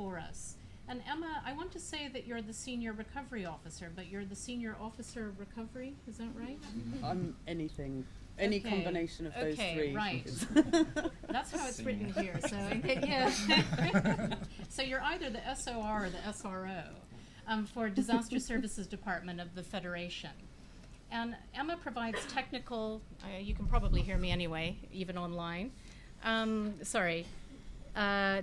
before us. And Emma, I want to say that you're the Senior Recovery Officer, but you're the Senior Officer of Recovery, is that right? I'm anything, any combination of those three. Okay, right. That's how it's written here, so yeah. So you're either the SOR or the SRO for Disaster Services Department of the Federation. And Emma provides technical, you can probably hear me anyway, even online.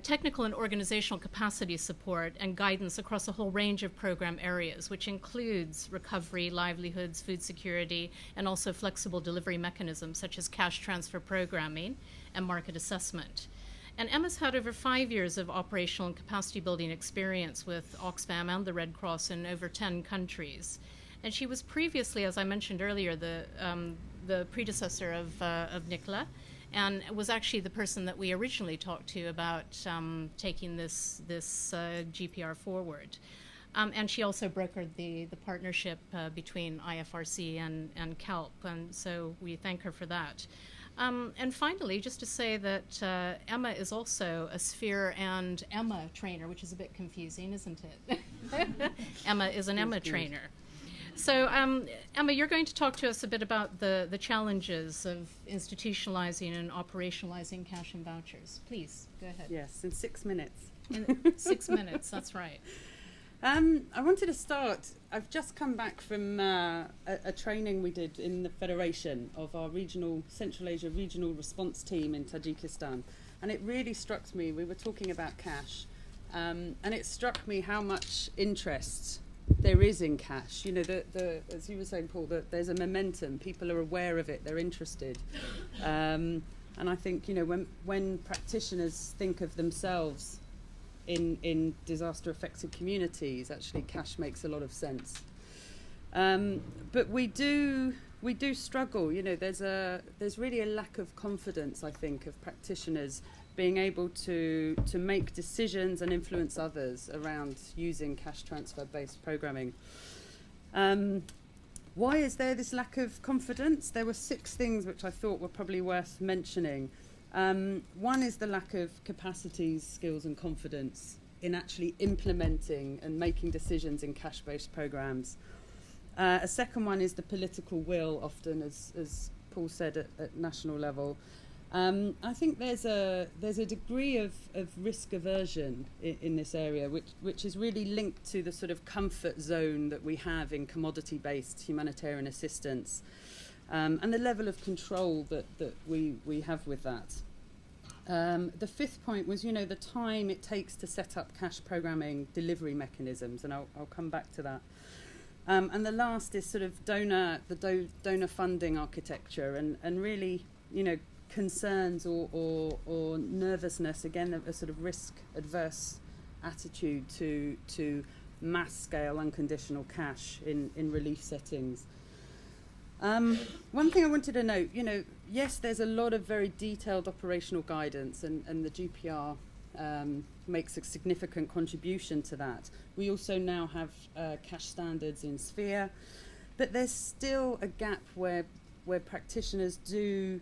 Technical and organizational capacity support and guidance across a whole range of program areas, which includes recovery, livelihoods, food security, and also flexible delivery mechanisms such as cash transfer programming and market assessment. And Emma's had over 5 years of operational and capacity building experience with Oxfam and the Red Cross in over 10 countries. And she was previously, as I mentioned earlier, the predecessor of Nicola, and was actually the person that we originally talked to about taking this GPR forward. And she also brokered the partnership between IFRC and CALP, and so we thank her for that. And finally, just to say that Emma is also a Sphere and Emma trainer, which is a bit confusing, isn't it? Emma is an Emma trainer. So, Emma, you're going to talk to us a bit about the challenges of institutionalizing and operationalizing cash and vouchers. Please, go ahead. Yes, in 6 minutes. In 6 minutes, that's right. I wanted to start. I've just come back from a training we did in the Federation of our Central Asia regional response team in Tajikistan. And it really struck me, we were talking about cash, and it struck me how much interest there is in cash. You know, as you were saying, Paul, that there's a momentum. People are aware of it. They're interested. And I think, you know, when practitioners think of themselves in disaster-affected communities, actually cash makes a lot of sense. But we do struggle. You know, there's really a lack of confidence, I think, of practitioners being able to make decisions and influence others around using cash transfer-based programming. Why is there this lack of confidence? There were 6 things which I thought were probably worth mentioning. One is the lack of capacities, skills and confidence in actually implementing and making decisions in cash-based programs. A second one is the political will, often, as Paul said, at national level. I think there's a degree of risk aversion in this area, which is really linked to the sort of comfort zone that we have in commodity-based humanitarian assistance, and the level of control that we have with that. The 5th point was, you know, the time it takes to set up cash programming delivery mechanisms, and I'll come back to that. And the last is sort of donor funding architecture, and really, you know, concerns or nervousness, again, a sort of risk-adverse attitude to mass-scale unconditional cash in relief settings. One thing I wanted to note, you know, yes, there's a lot of very detailed operational guidance, and the GPR makes a significant contribution to that. We also now have cash standards in Sphere, but there's still a gap where practitioners do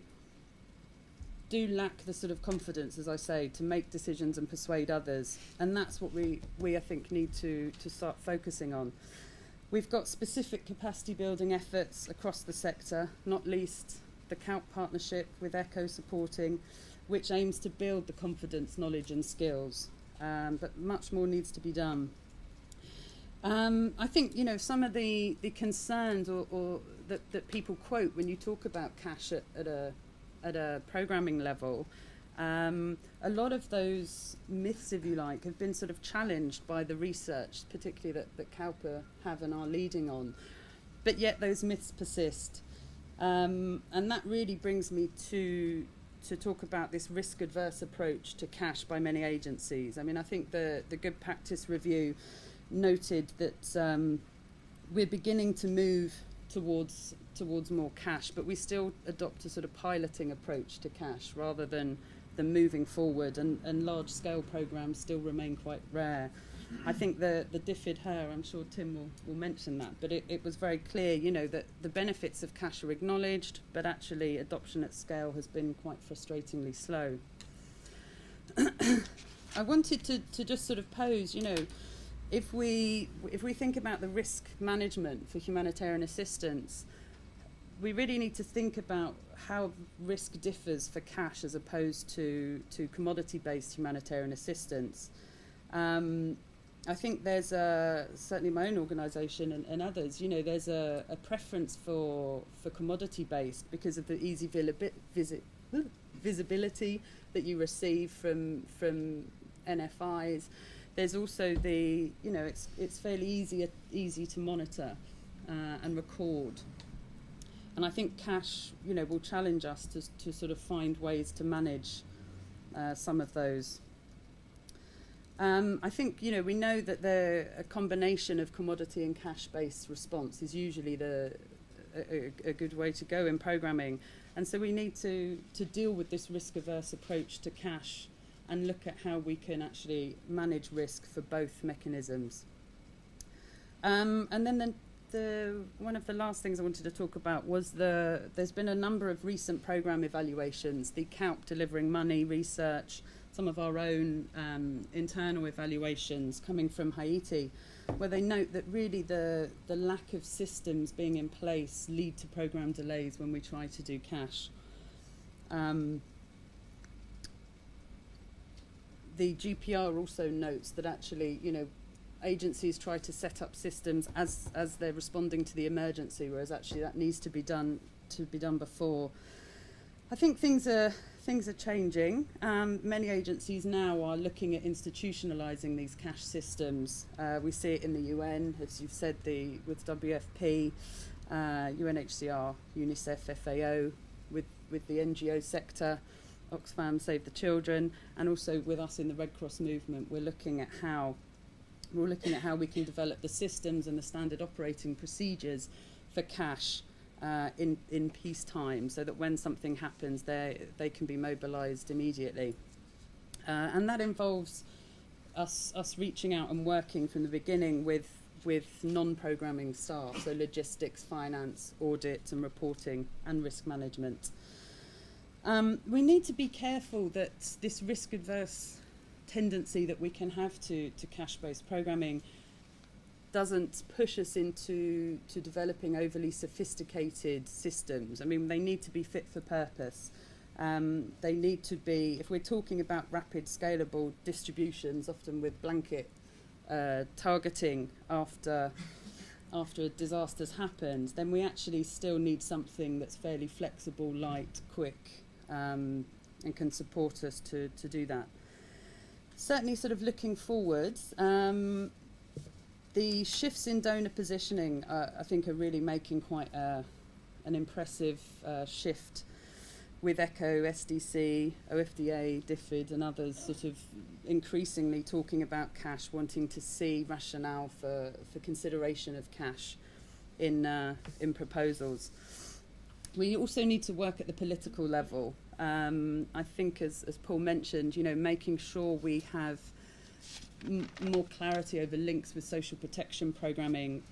lack the sort of confidence, as I say, to make decisions and persuade others, and that's what we I think need to start focusing on. We've got specific capacity building efforts across the sector, not least the CALP partnership with ECHO supporting, which aims to build the confidence, knowledge and skills, but much more needs to be done. I think, you know, some of the concerns or that people quote when you talk about cash at a programming level, a lot of those myths, if you like, have been sort of challenged by the research, particularly that CALPA have and are leading on. But yet those myths persist. And that really brings me to talk about this risk-adverse approach to cash by many agencies. I mean, I think the Good Practice Review noted that we're beginning to move towards more cash, but we still adopt a sort of piloting approach to cash rather than moving forward, and large-scale programs still remain quite rare. I think the DFID HER, I'm sure Tim will mention that, but it was very clear, you know, that the benefits of cash are acknowledged, but actually adoption at scale has been quite frustratingly slow. I wanted to just sort of pose, if we think about the risk management for humanitarian assistance, we really need to think about how risk differs for cash as opposed to commodity-based humanitarian assistance. I think there's certainly my own organisation and others, there's a preference for commodity-based because of the easy visibility that you receive from NFIs. There's also the, it's fairly easy to monitor and record. And I think cash, will challenge us to sort of find ways to manage some of those. I think, we know that a combination of commodity and cash-based response is usually a good way to go in programming. And so we need to deal with this risk-averse approach to cash and look at how we can actually manage risk for both mechanisms. And then one of the last things I wanted to talk about was there's been a number of recent program evaluations, the CALP delivering money research, some of our own internal evaluations coming from Haiti, where they note that really the lack of systems being in place lead to program delays when we try to do cash. The GPR also notes that actually, agencies try to set up systems as they're responding to the emergency, whereas actually that needs to be done before. I think things are changing. Many agencies now are looking at institutionalizing these cash systems. We see it in the UN, as you've said, with WFP, UNHCR, UNICEF, FAO, with the NGO sector, Oxfam, Save the Children, and also with us in the Red Cross movement. We're looking at how we can develop the systems and the standard operating procedures for cash in peacetime, so that when something happens, they can be mobilised immediately. And that involves us reaching out and working from the beginning with non-programming staff, so logistics, finance, audit and reporting and risk management. We need to be careful that this risk-adverse tendency that we can have to cash-based programming doesn't push us into developing overly sophisticated systems. I mean, they need to be fit for purpose. They need to be, if we're talking about rapid scalable distributions, often with blanket targeting after a disaster's happened, then we actually still need something that's fairly flexible, light, quick, and can support us to do that. Certainly sort of looking forwards, the shifts in donor positioning, I think, are really making quite an impressive shift, with ECHO, SDC, OFDA, DFID and others sort of increasingly talking about cash, wanting to see rationale for consideration of cash in proposals. We also need to work at the political level. I think, as Paul mentioned, making sure we have more clarity over links with social protection programming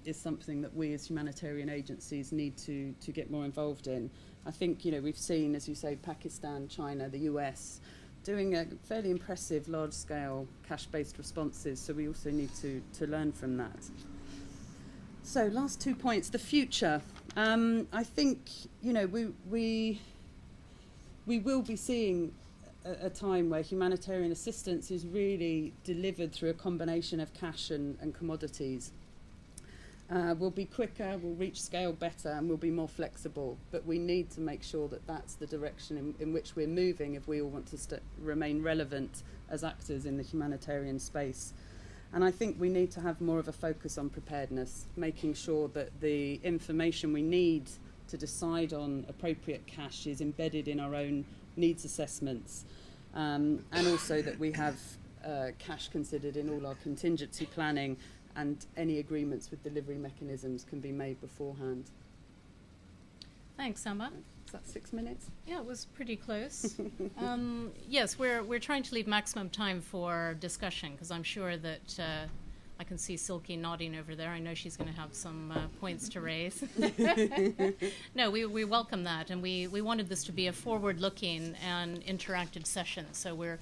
is something that we as humanitarian agencies need to get more involved in. I think, we've seen, as you say, Pakistan, China, the US, doing a fairly impressive large-scale cash-based responses, so we also need to learn from that. So, last 2 points, the future. I think, we will be seeing a time where humanitarian assistance is really delivered through a combination of cash and commodities. We'll be quicker, we'll reach scale better, and we'll be more flexible. But we need to make sure that that's the direction in which we're moving if we all want to remain relevant as actors in the humanitarian space. And I think we need to have more of a focus on preparedness, making sure that the information we need to decide on appropriate cash is embedded in our own needs assessments, and also that we have cash considered in all our contingency planning, and any agreements with delivery mechanisms can be made beforehand. Thanks, Emma. Is that 6 minutes? Yeah, it was pretty close. Yes, we're trying to leave maximum time for discussion, because I'm sure that I can see Silky nodding over there. I know she's going to have some points to raise. No, we welcome that, and we wanted this to be a forward-looking and interactive session, so we're